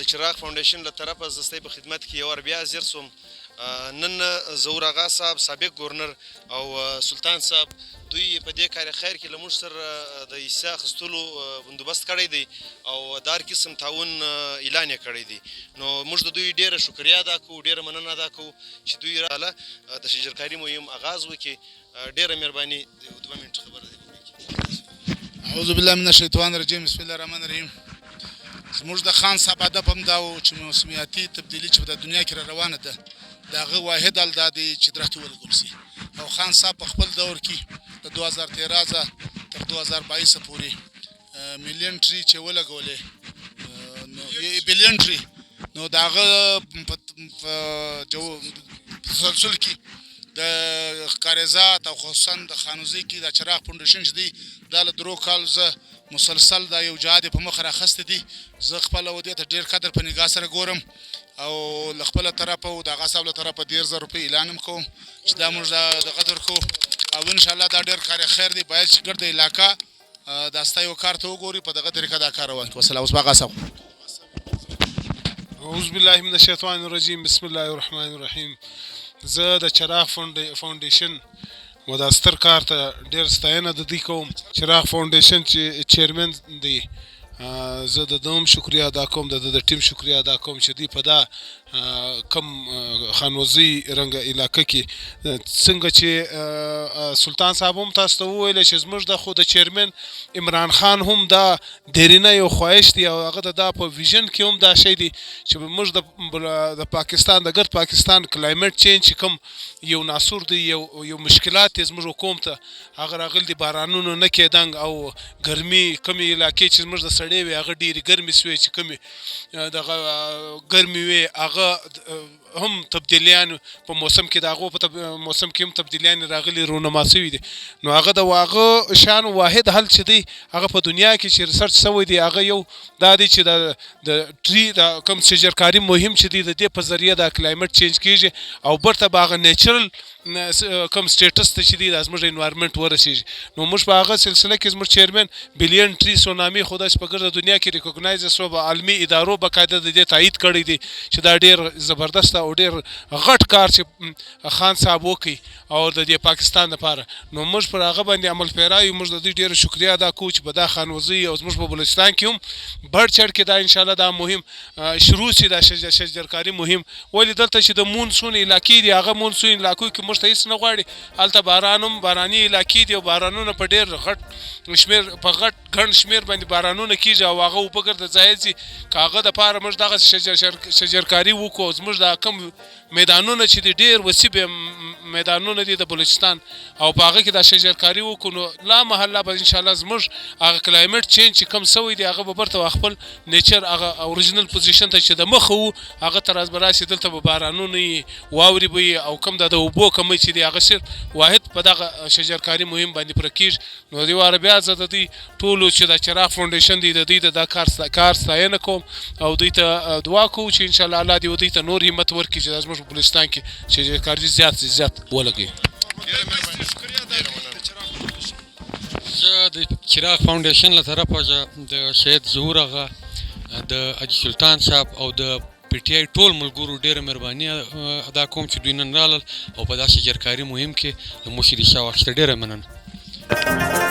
چراغ فاونډیشن له طرفه زه ستاسو په خدمت کې یو وار بیا حاضر سوم. نن ظهور آغا صاحب سابق ګورنر او سلطان صاحب دوی په دې کار خیر کې له موږ سره د حصه اخیستلو بندوبست کړی دی او د هر قسم تعاون اعلان یې کړی دی. نو موږ د دوی ډېره شکریا ادا کوو، ډېره مننه ادا کوو چې دوی راغله د شجرکاري مهم آغاز وکړي. ډېره مهرباني. 2 منټه خبره دی. اعوذ بالله من الشیطان الرجیم. بسم الله الرحمن الرحیم. زموږ د خان صاحب هدف هم دا و چې موسمیاتي تبدیلي چې په دنیا کې را روانه ده د هغه واحد حل دا دی چې درختې ولګول سي. او خان صاحب په خپل دور کې د 2013 تر 2022 پورې میلیون ټری چې ولګولې بلیون ټری، نو د هغه په تسلسل کې د ښکارېزات او خصوصا د خانوزي کې د چراغ فاونډیشن چې دی دا له 3 کالو زه مسلسل دا یو جهاد په مخ راخسته دي. زه خپله ودې ته ډېر قدر په نګاه سره ګورم او له خپله طرفه او د هغه صاحب له طرفه 10,000 روپۍ اعلان هم کوم چې دا موږ د قدر کوو او انشاءالله دا ډېر کار خیر دی. باید چې ګرد علاقه دا ستا یو کار ته وګوري، په دغه طریقه دا کار روان کړي. والسلام. اوس به هغه صاحب. اعوذ بالله من الشیطان الرجیم. بسم الله الرحمن الرحیم. زه د چراغ فاونډیشن و دا ستر کار ته ډېر ستاینه د دوی کوم. چراغ فاونډیشن چې چیرمن دی، زه د دوم شکریا ادا کوم، د ټیم شکریا ادا کوم چې دوی په دا کم خانوزي رنګ علاقه کې څنګه چې سلطان صاحب هم تاسو ته وویل چې زموږ د خو د چیرمن عمران خان هم دا دیرینه یو خواهش دی او هغه دا په ویژن کې هم دا شی دی چې موږ د پاکستان د ګرد پاکستان کلایمټ چینج کوم یو ناسور دی، یو مشکلات دی زموږ حکومت ته هغه راغلی دی بارانونو نه کېدنګ او ګرمي کمې علاقې چې زموږ د سړې وي هغه ډېرې ګرمې سوې چې کمې دغه ګرمې وي هغه هم تبدیلیان په موسم کې د هغو په موسم کې هم تبدیلیان راغلي رونما سوي دي. نو هغه د هغه شان واحد حل چې دی هغه په دنیا کې چې ریسرچ سوی دی هغه یو دا دی چې د ټری د کوم شجرکاري مهم چې دی د دې په ذریعه د کلایمټ چینج کیږي او برته به هغه نیچرل کوم سټیټس ته چې دی د زموږ انوایرمنټ ورسیږي. نو موږ په هغه سلسله کې زموږ چیرمن بلیون ټری سونامي خو داسې په ګرده دنیا کې ریکوګنایز سو به عالمي ادارو باقاعده د دې تایید کړی دی چې دا ډېر زبردست او ډېر غټ کار چې خان صاحب وکړي او د دې پاکستان لپاره. نو موږ پر هغه باندې عمل پیرا یو. موږ د دوی ډېره شکریا ادا کوو چې په دا خانوزي او زموږ په بلوچستان کې هم بړ چړ کې دا انشاءالله دا مهم شروع سي دا شجرکاري مهم. ولې دلته چې د مونسون علاقې دي هغه مونسون علاقو کې موږ ته هېڅ نه غواړي، هلته باراني علاقې دي او بارانونه په ډېر غټ شمېر په غټ ګڼ شمېر باندې بارانونه کېږي او هغه اوبه ګرده ځای ځي. که هغه دپاره موږ دغه شجرکاري وکړو زموږ دا کم میدانونه چې دي ډېر وسیع میدانونه دي د بلوچستان او په هغه کې دا شجرکاري وکړو نو لا محله به انشاءالله زموږ هغه کلایمټ چینج چې کم سوی دی هغه به برته خپل نیچر هغه اوریجنل پوزیشن ته چې د مخه وو هغه ته راز به راسي. دلته به بارانونه وي، واورې به وي او کم د اوبو کمی چې دی هغه صرف واحد په دغه شجرکاري مهم باندې پوره کېږي. نو دې واره بیا زه د دوی ټولو چې د چراغ فاونډیشن دی د دوی د دا کار ستاینه کوم او دوی ته دعا کوو چې انشاءالله الله دې دوی ته نور همت ورکړي چې دا زموږ په بلوچستان کې شجرکاري زیات ولګوي. زه د چراغ فاونډیشن له طرفه د شهید ظهور آغا د حاجي سلطان صاحب او د پی ټي آی ټول ملګرو ډېره مهرباني ادا کوم چې دوی نن رالل او په دا شجرکاري مهم کې د مشري شاه واخیسته. ډېره مننه.